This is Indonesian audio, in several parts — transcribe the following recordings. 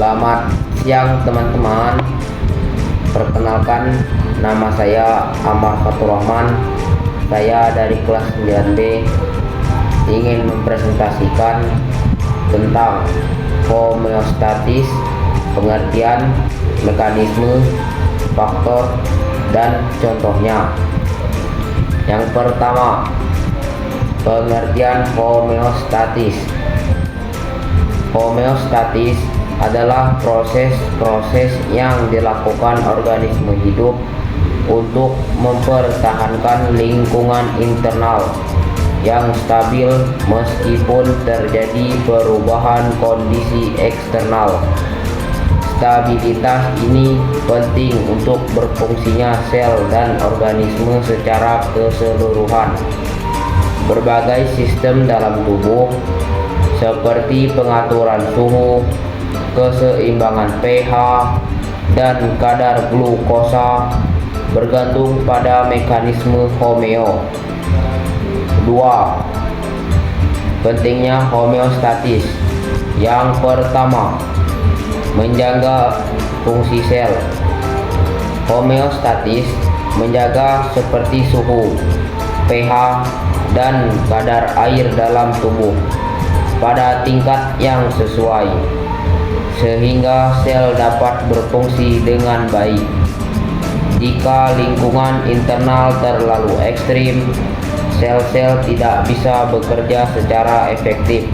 Selamat siang teman-teman. Perkenalkan, nama saya Amar Fatur Rahman. Saya dari kelas 9B ingin mempresentasikan tentang homeostatis, pengertian, mekanisme, faktor, dan contohnya. Yang pertama, pengertian homeostatis. Homeostatis adalah proses-proses yang dilakukan organisme hidup untuk mempertahankan lingkungan internal yang stabil meskipun terjadi perubahan kondisi eksternal. Stabilitas ini penting untuk berfungsinya sel dan organisme secara keseluruhan. Berbagai sistem dalam tubuh seperti pengaturan suhu, keseimbangan pH, dan kadar glukosa bergantung pada mekanisme homeo. 2. Pentingnya homeostatis. Yang pertama, menjaga fungsi sel. Homeostatis menjaga seperti suhu, pH, dan kadar air dalam tubuh pada tingkat yang sesuai, sehingga sel dapat berfungsi dengan baik. Jika lingkungan internal terlalu ekstrim, sel-sel tidak bisa bekerja secara efektif,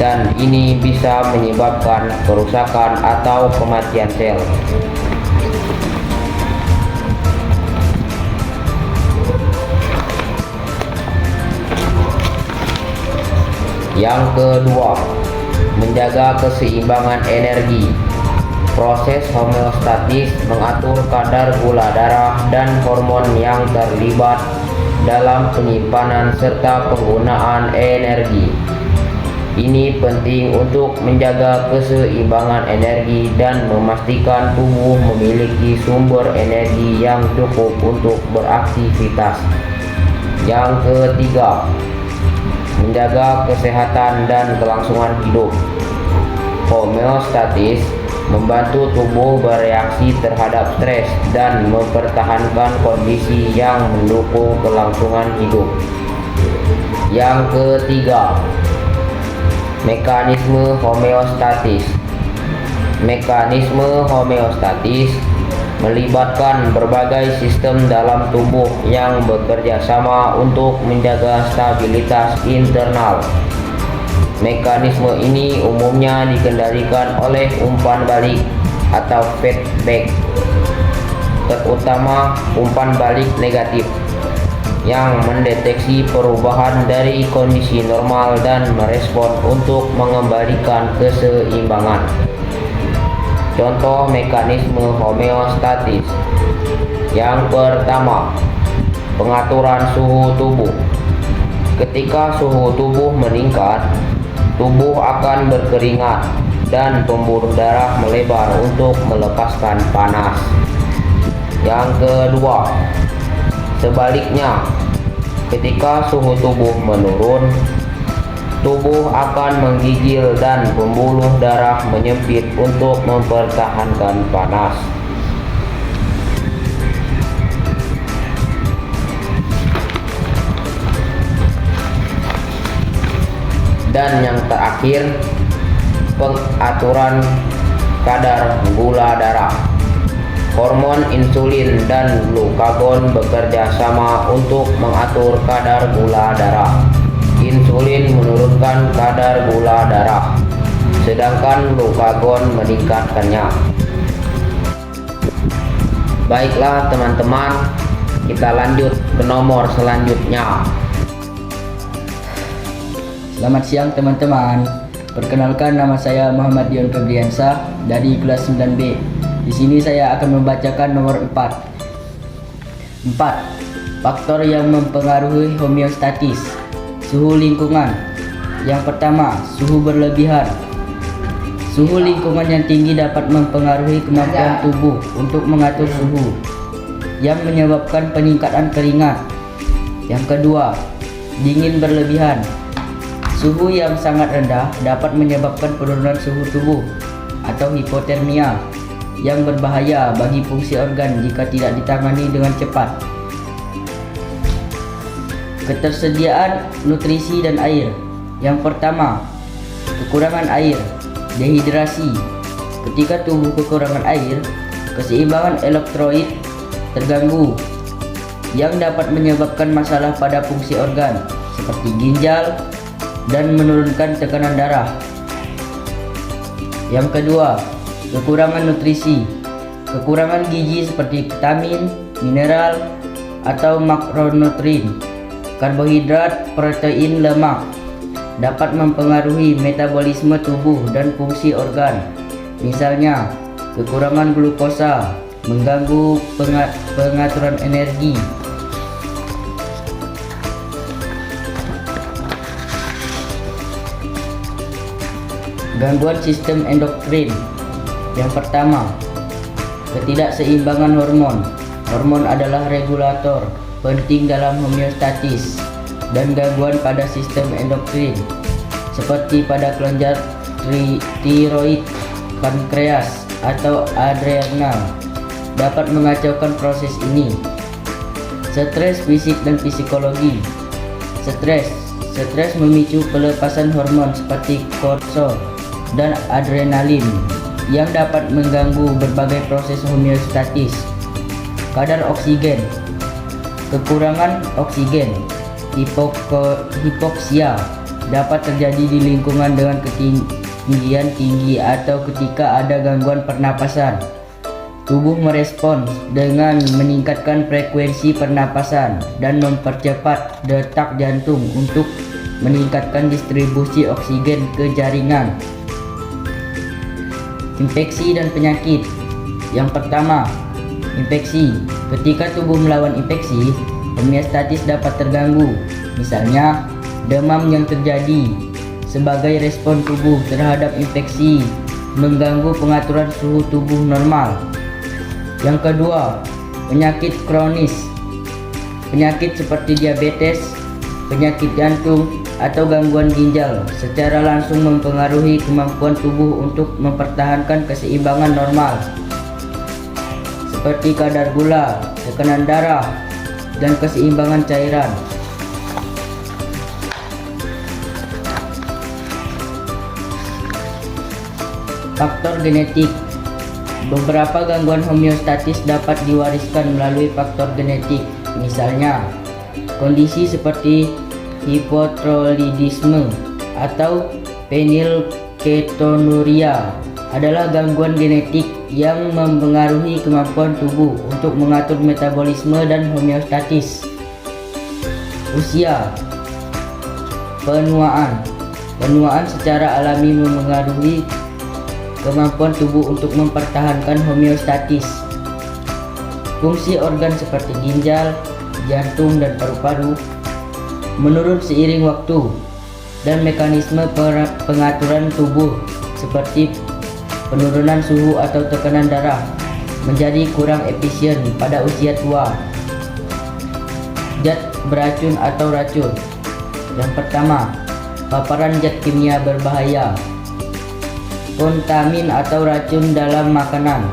dan ini bisa menyebabkan kerusakan atau kematian sel. Yang kedua, menjaga keseimbangan energi. Proses homeostatis mengatur kadar gula darah dan hormon yang terlibat dalam penyimpanan serta penggunaan energi. Ini penting untuk menjaga keseimbangan energi dan memastikan tubuh memiliki sumber energi yang cukup untuk beraktivitas. Yang ketiga, menjaga kesehatan dan kelangsungan hidup. Homeostatis membantu tubuh bereaksi terhadap stres dan mempertahankan kondisi yang mendukung kelangsungan hidup. Yang ketiga, mekanisme homeostatis. Mekanisme homeostatis melibatkan berbagai sistem dalam tubuh yang bekerja sama untuk menjaga stabilitas internal. Mekanisme ini umumnya dikendalikan oleh umpan balik atau feedback, terutama umpan balik negatif yang mendeteksi perubahan dari kondisi normal dan merespon untuk mengembalikan keseimbangan. Contoh mekanisme homeostatis. Yang pertama, pengaturan suhu tubuh. Ketika suhu tubuh meningkat, tubuh akan berkeringat dan pembuluh darah melebar untuk melepaskan panas. Yang kedua, sebaliknya, ketika suhu tubuh menurun, tubuh akan menggigil dan pembuluh darah menyempit untuk mempertahankan panas. Dan yang terakhir, pengaturan kadar gula darah. Hormon insulin dan glukagon bekerja sama untuk mengatur kadar gula darah. Insulin menurunkan kadar gula darah, sedangkan glukagon meningkatkannya. Baiklah teman-teman, kita lanjut ke nomor selanjutnya. Selamat siang teman-teman. Perkenalkan, nama saya Muhammad Dion Febriansyah dari kelas 9B. Di sini saya akan membacakan nomor 4. 4. Faktor yang mempengaruhi homeostatis. Suhu lingkungan. Yang pertama, suhu berlebihan. Suhu lingkungan yang tinggi dapat mempengaruhi kemampuan tubuh untuk mengatur suhu, yang menyebabkan peningkatan keringat. Yang kedua, dingin berlebihan. Suhu yang sangat rendah dapat menyebabkan penurunan suhu tubuh atau hipotermia yang berbahaya bagi fungsi organ jika tidak ditangani dengan cepat. Ketersediaan nutrisi dan air. Yang pertama, kekurangan air, dehidrasi. Ketika tubuh kekurangan air, keseimbangan elektrolit terganggu yang dapat menyebabkan masalah pada fungsi organ seperti ginjal dan menurunkan tekanan darah. Yang kedua, kekurangan nutrisi. Kekurangan gizi seperti vitamin, mineral, atau makronutrien, karbohidrat, protein, lemak dapat mempengaruhi metabolisme tubuh dan fungsi organ. Misalnya, kekurangan glukosa mengganggu pengaturan energi. Gangguan sistem endokrin. Yang pertama, ketidakseimbangan hormon. Hormon adalah regulator penting dalam homeostatis, dan gangguan pada sistem endokrin seperti pada kelenjar tiroid, pankreas, atau adrenal dapat mengacaukan proses ini. Stres fisik dan psikologi. Stres memicu pelepasan hormon seperti kortisol dan adrenalin yang dapat mengganggu berbagai proses homeostatis. Kadar oksigen. Kekurangan oksigen, hipoksia, dapat terjadi di lingkungan dengan ketinggian tinggi atau ketika ada gangguan pernapasan. Tubuh merespons dengan meningkatkan frekuensi pernapasan dan mempercepat detak jantung untuk meningkatkan distribusi oksigen ke jaringan. Infeksi dan penyakit. Yang pertama, infeksi. Ketika tubuh melawan infeksi, homeostatis dapat terganggu. Misalnya, demam yang terjadi sebagai respon tubuh terhadap infeksi mengganggu pengaturan suhu tubuh normal. Yang kedua, penyakit kronis. Penyakit seperti diabetes, penyakit jantung, atau gangguan ginjal secara langsung mempengaruhi kemampuan tubuh untuk mempertahankan keseimbangan normal, seperti kadar gula, tekanan darah, dan keseimbangan cairan. Faktor genetik. Beberapa gangguan homeostatis dapat diwariskan melalui faktor genetik. Misalnya, kondisi seperti hipotiroidisme atau fenilketonuria adalah gangguan genetik yang mempengaruhi kemampuan tubuh untuk mengatur metabolisme dan homeostatis. Usia. Penuaan secara alami mempengaruhi kemampuan tubuh untuk mempertahankan homeostatis. Fungsi organ seperti ginjal, jantung, dan paru-paru menurun seiring waktu, dan mekanisme pengaturan tubuh seperti penurunan suhu atau tekanan darah menjadi kurang efisien pada usia tua. Zat beracun atau racun. Yang pertama, paparan zat kimia berbahaya. Kontamin atau racun dalam makanan,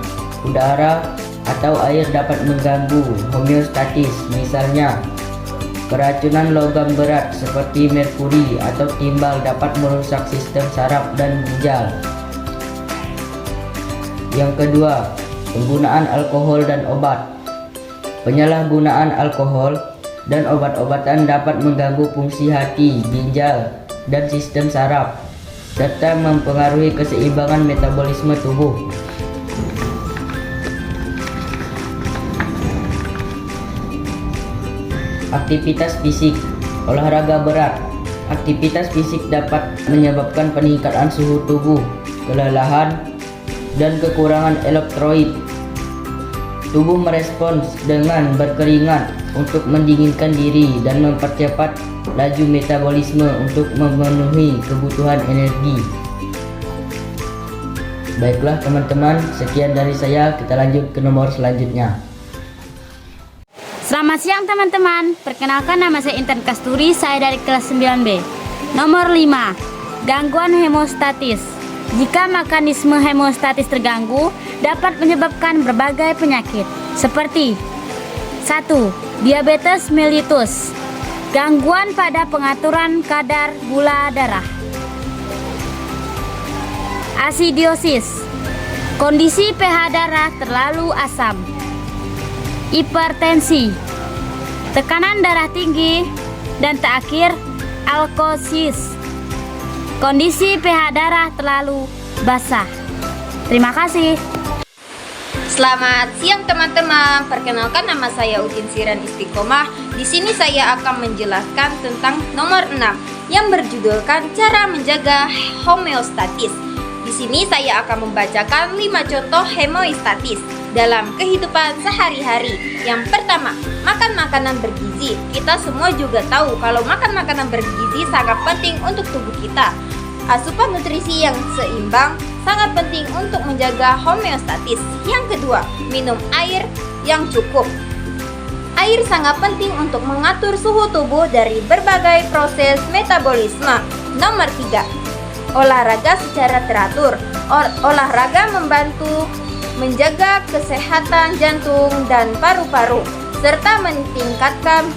udara, atau air dapat mengganggu homeostatis. Misalnya, keracunan logam berat seperti merkuri atau timbal dapat merusak sistem saraf dan ginjal. Yang kedua, penggunaan alkohol dan obat. Penyalahgunaan alkohol dan obat-obatan dapat mengganggu fungsi hati, ginjal, dan sistem saraf, serta mempengaruhi keseimbangan metabolisme tubuh. Aktivitas fisik. Olahraga berat. Aktivitas fisik dapat menyebabkan peningkatan suhu tubuh, kelelahan, dan kekurangan elektrolit. Tubuh merespons dengan berkeringat untuk mendinginkan diri dan mempercepat laju metabolisme untuk memenuhi kebutuhan energi. Baiklah teman-teman, sekian dari saya. Kita lanjut ke nomor selanjutnya. Selamat siang teman-teman. Perkenalkan, nama saya Intan Kasturi, saya dari kelas 9B. Nomor 5, gangguan hemostatis. Jika mekanisme hemostatis terganggu, dapat menyebabkan berbagai penyakit seperti 1. Diabetes mellitus, gangguan pada pengaturan kadar gula darah. Asidiosis, kondisi pH darah terlalu asam. Hipertensi, tekanan darah tinggi. Dan terakhir, alkosis, kondisi pH darah terlalu basah. Terima kasih. Selamat siang teman-teman. Perkenalkan, nama saya Utin Siran Istiqomah. Di sini saya akan menjelaskan tentang nomor 6 yang berjudulkan cara menjaga homeostatis. Di sini saya akan membacakan 5 contoh homeostatis dalam kehidupan sehari-hari. Yang pertama, makan makanan bergizi. Kita semua juga tahu kalau makan makanan bergizi sangat penting untuk tubuh kita. Asupan nutrisi yang seimbang sangat penting untuk menjaga homeostatis. Yang kedua, minum air yang cukup. Air sangat penting untuk mengatur suhu tubuh dari berbagai proses metabolisme. Nomor 3, olahraga secara teratur. Olahraga membantu menjaga kesehatan jantung dan paru-paru serta meningkatkan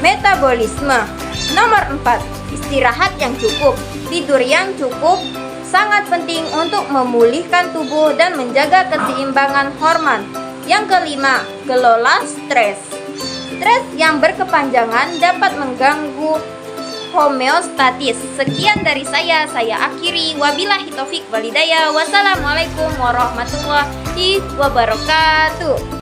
metabolisme. Nomor 4, istirahat yang cukup. Tidur yang cukup sangat penting untuk memulihkan tubuh dan menjaga keseimbangan hormon. Yang kelima, kelola stres. Stres yang berkepanjangan dapat mengganggu homeostatis. Sekian dari saya akhiri. Wabillahi taufik walhidayah. Wassalamualaikum warahmatullahi wabarakatuh.